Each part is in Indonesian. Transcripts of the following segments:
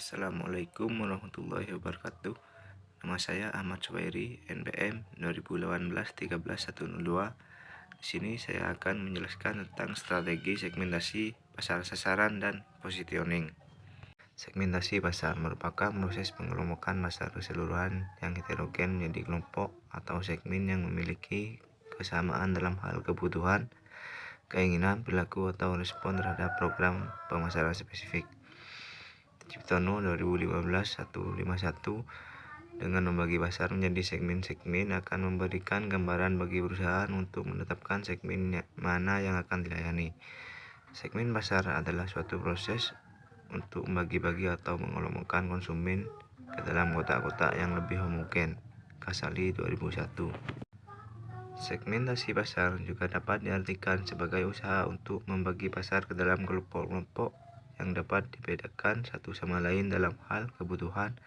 Assalamualaikum warahmatullahi wabarakatuh. Nama saya Ahmad Suwairi, NPM 2018-13102. Di sini saya akan menjelaskan tentang strategi segmentasi pasar sasaran dan positioning. Segmentasi pasar merupakan proses pengelompokan pasar keseluruhan yang heterogen menjadi kelompok atau segmen yang memiliki kesamaan dalam hal kebutuhan, keinginan, perilaku, atau respon terhadap program pemasaran spesifik. Ciptono 2015-151 dengan membagi pasar menjadi segmen-segmen akan memberikan gambaran bagi perusahaan untuk menetapkan segmen mana yang akan dilayani. Segmen pasar adalah suatu proses untuk membagi-bagi atau mengelompokkan konsumen ke dalam kotak-kotak yang lebih homogen. Kasali 2001. Segmentasi pasar juga dapat diartikan sebagai usaha untuk membagi pasar ke dalam kelompok-kelompok yang dapat dibedakan satu sama lain dalam hal kebutuhan,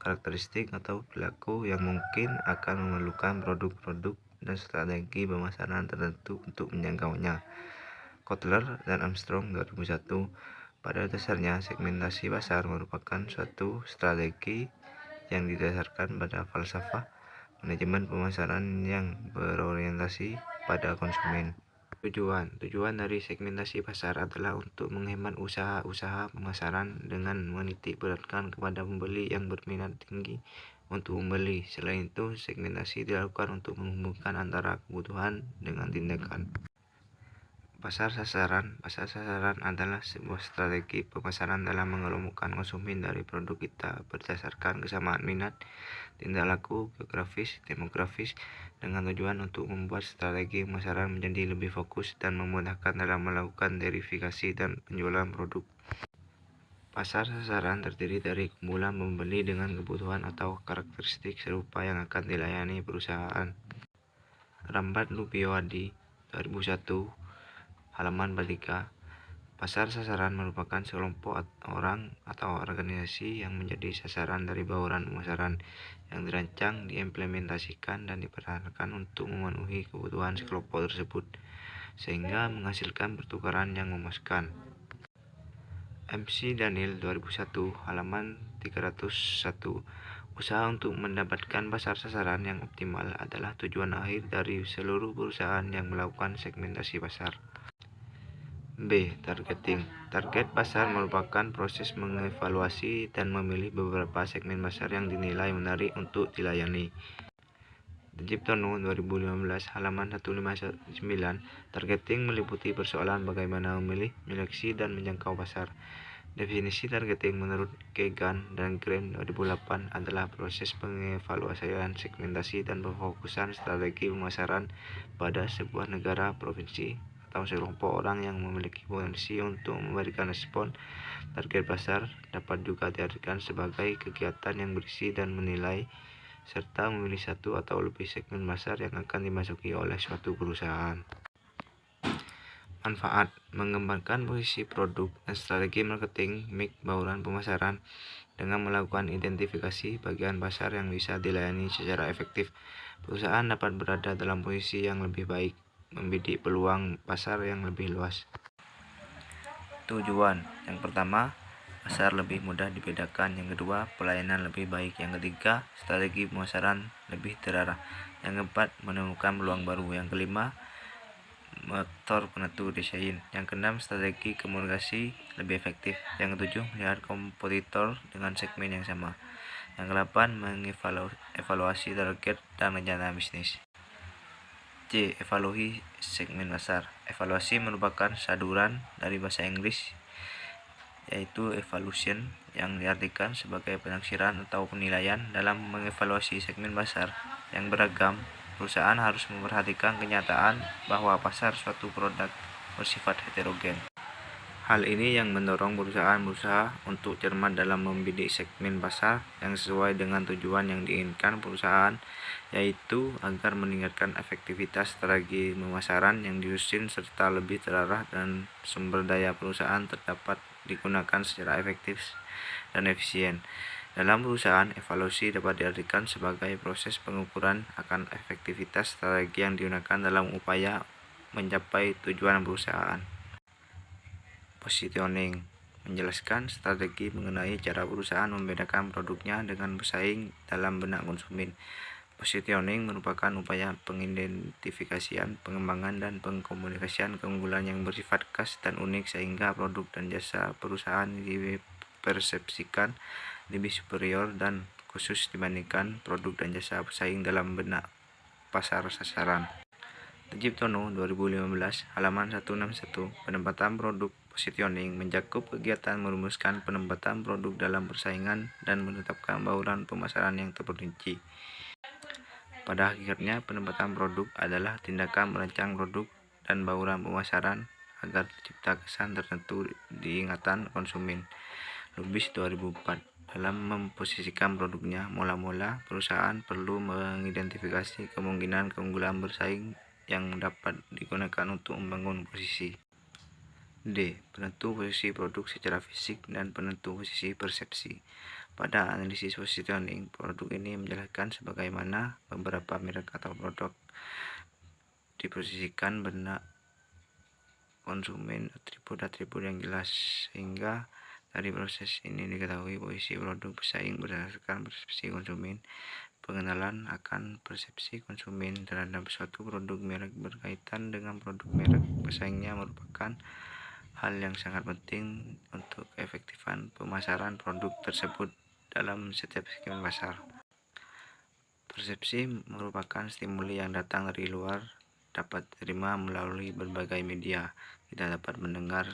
karakteristik, atau perilaku yang mungkin akan memerlukan produk-produk dan strategi pemasaran tertentu untuk menjangkaunya. Kotler dan Armstrong 2001. Pada dasarnya, segmentasi pasar merupakan suatu strategi yang didasarkan pada falsafah manajemen pemasaran yang berorientasi pada konsumen. Tujuan dari segmentasi pasar adalah untuk menghemat usaha-usaha pemasaran dengan menitik beratkan kepada pembeli yang berminat tinggi untuk membeli. Selain itu, segmentasi dilakukan untuk menghubungkan antara kebutuhan dengan tindakan. Pasar sasaran adalah sebuah strategi pemasaran dalam mengelompokkan konsumen dari produk kita berdasarkan kesamaan minat, tindak laku, geografis, demografis, dengan tujuan untuk membuat strategi pemasaran menjadi lebih fokus dan memudahkan dalam melakukan verifikasi dan penjualan produk. Pasar sasaran terdiri dari kumpulan pembeli dengan kebutuhan atau karakteristik serupa yang akan dilayani perusahaan. Rambat Lupiowadi 2001, halaman 43. Pasar sasaran merupakan sekelompok orang atau organisasi yang menjadi sasaran dari bauran pemasaran yang dirancang, diimplementasikan, dan dipertahankan untuk memenuhi kebutuhan sekelompok tersebut, sehingga menghasilkan pertukaran yang memuaskan. MC Daniel 2001, halaman 301. Usaha untuk mendapatkan pasar sasaran yang optimal adalah tujuan akhir dari seluruh perusahaan yang melakukan segmentasi pasar. B. Targeting. Target pasar merupakan proses mengevaluasi dan memilih beberapa segmen pasar yang dinilai menarik untuk dilayani. Ciptono 2015, halaman 159. Targeting meliputi persoalan bagaimana memilih, menyeleksi, dan menjangkau pasar. Definisi targeting menurut Kegan dan Graham 2008 adalah proses pengevaluasian segmentasi dan pemfokusan strategi pemasaran pada sebuah negara, provinsi, atau sekelompok orang yang memiliki potensi untuk memberikan respon. Target pasar dapat juga diartikan sebagai kegiatan yang berisi dan menilai serta memilih satu atau lebih segmen pasar yang akan dimasuki oleh suatu perusahaan. Manfaat: mengembangkan posisi produk dan strategi marketing mix bauran pemasaran. Dengan melakukan identifikasi bagian pasar yang bisa dilayani secara efektif, perusahaan dapat berada dalam posisi yang lebih baik, membidik peluang pasar yang lebih luas. Tujuan: yang pertama, pasar lebih mudah dibedakan. Yang kedua, pelayanan lebih baik. Yang ketiga, strategi pemasaran lebih terarah. Yang keempat, menemukan peluang baru. Yang kelima, motor penentu desain. Yang keenam, strategi komunikasi lebih efektif. Yang ketujuh, melihat kompetitor dengan segmen yang sama. Yang kedelapan, mengevaluasi target dan rencana bisnis. C. Evaluasi segmen pasar. Evaluasi merupakan saduran dari bahasa Inggris yaitu evaluation, yang diartikan sebagai penaksiran atau penilaian. Dalam mengevaluasi segmen pasar yang beragam, perusahaan harus memperhatikan kenyataan bahwa pasar suatu produk bersifat heterogen. Hal ini yang mendorong perusahaan berusaha untuk cermat dalam membidik segmen pasar yang sesuai dengan tujuan yang diinginkan perusahaan, yaitu agar meningkatkan efektivitas strategi pemasaran yang disusun serta lebih terarah dan sumber daya perusahaan dapat digunakan secara efektif dan efisien. Dalam perusahaan, evaluasi dapat diartikan sebagai proses pengukuran akan efektivitas strategi yang digunakan dalam upaya mencapai tujuan perusahaan. Positioning menjelaskan strategi mengenai cara perusahaan membedakan produknya dengan bersaing dalam benak konsumen. Positioning merupakan upaya pengidentifikasian, pengembangan, dan pengkomunikasian keunggulan yang bersifat khas dan unik sehingga produk dan jasa perusahaan dipersepsikan lebih superior dan khusus dibandingkan produk dan jasa pesaing dalam benak pasar sasaran. Terciptono 2015, halaman 161, penempatan produk. Positioning mencakup kegiatan merumuskan penempatan produk dalam persaingan dan menetapkan bauran pemasaran yang terperinci. Pada hakikatnya, penempatan produk adalah tindakan merancang produk dan bauran pemasaran agar tercipta kesan tertentu di ingatan konsumen. Lubis 2004. Dalam memposisikan produknya, mula-mula perusahaan perlu mengidentifikasi kemungkinan keunggulan bersaing yang dapat digunakan untuk membangun posisi. D. Penentu posisi produk secara fisik dan penentu posisi persepsi. Pada analisis positioning, produk ini menjelaskan sebagaimana beberapa merek atau produk diposisikan benak konsumen atribut-atribut yang jelas, sehingga dari proses ini diketahui posisi produk pesaing berdasarkan persepsi konsumen. Pengenalan akan persepsi konsumen terhadap suatu produk merek berkaitan dengan produk merek pesaingnya merupakan hal yang sangat penting untuk keefektifan pemasaran produk tersebut dalam setiap segmen pasar. Persepsi merupakan stimuli yang datang dari luar, dapat diterima melalui berbagai media. Kita dapat mendengar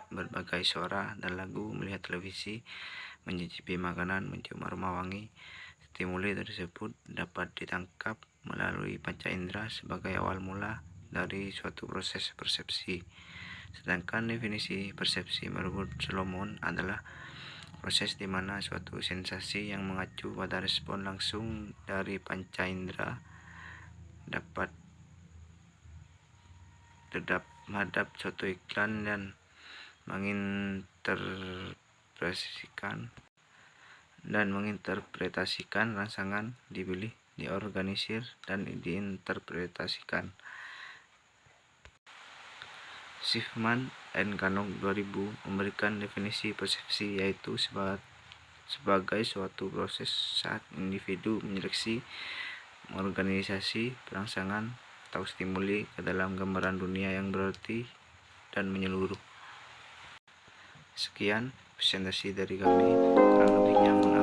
berbagai suara dan lagu, melihat televisi, mencicipi makanan, mencium aroma wangi. Stimuli tersebut dapat ditangkap melalui panca indera sebagai awal mula dari suatu proses persepsi. Sedangkan definisi persepsi menurut Solomon adalah proses di mana suatu sensasi yang mengacu pada respon langsung dari panca indera dapat terhadap suatu iklan dan menginterpretasikan rangsangan dipilih, diorganisir, dan diinterpretasikan. Schiffman and Canong 2000 memberikan definisi persepsi yaitu sebagai suatu proses saat individu menyeleksi, mengorganisasi perangsangan atau stimuli ke dalam gambaran dunia yang berarti dan menyeluruh. Sekian presentasi dari kami, kurang lebihnya mohon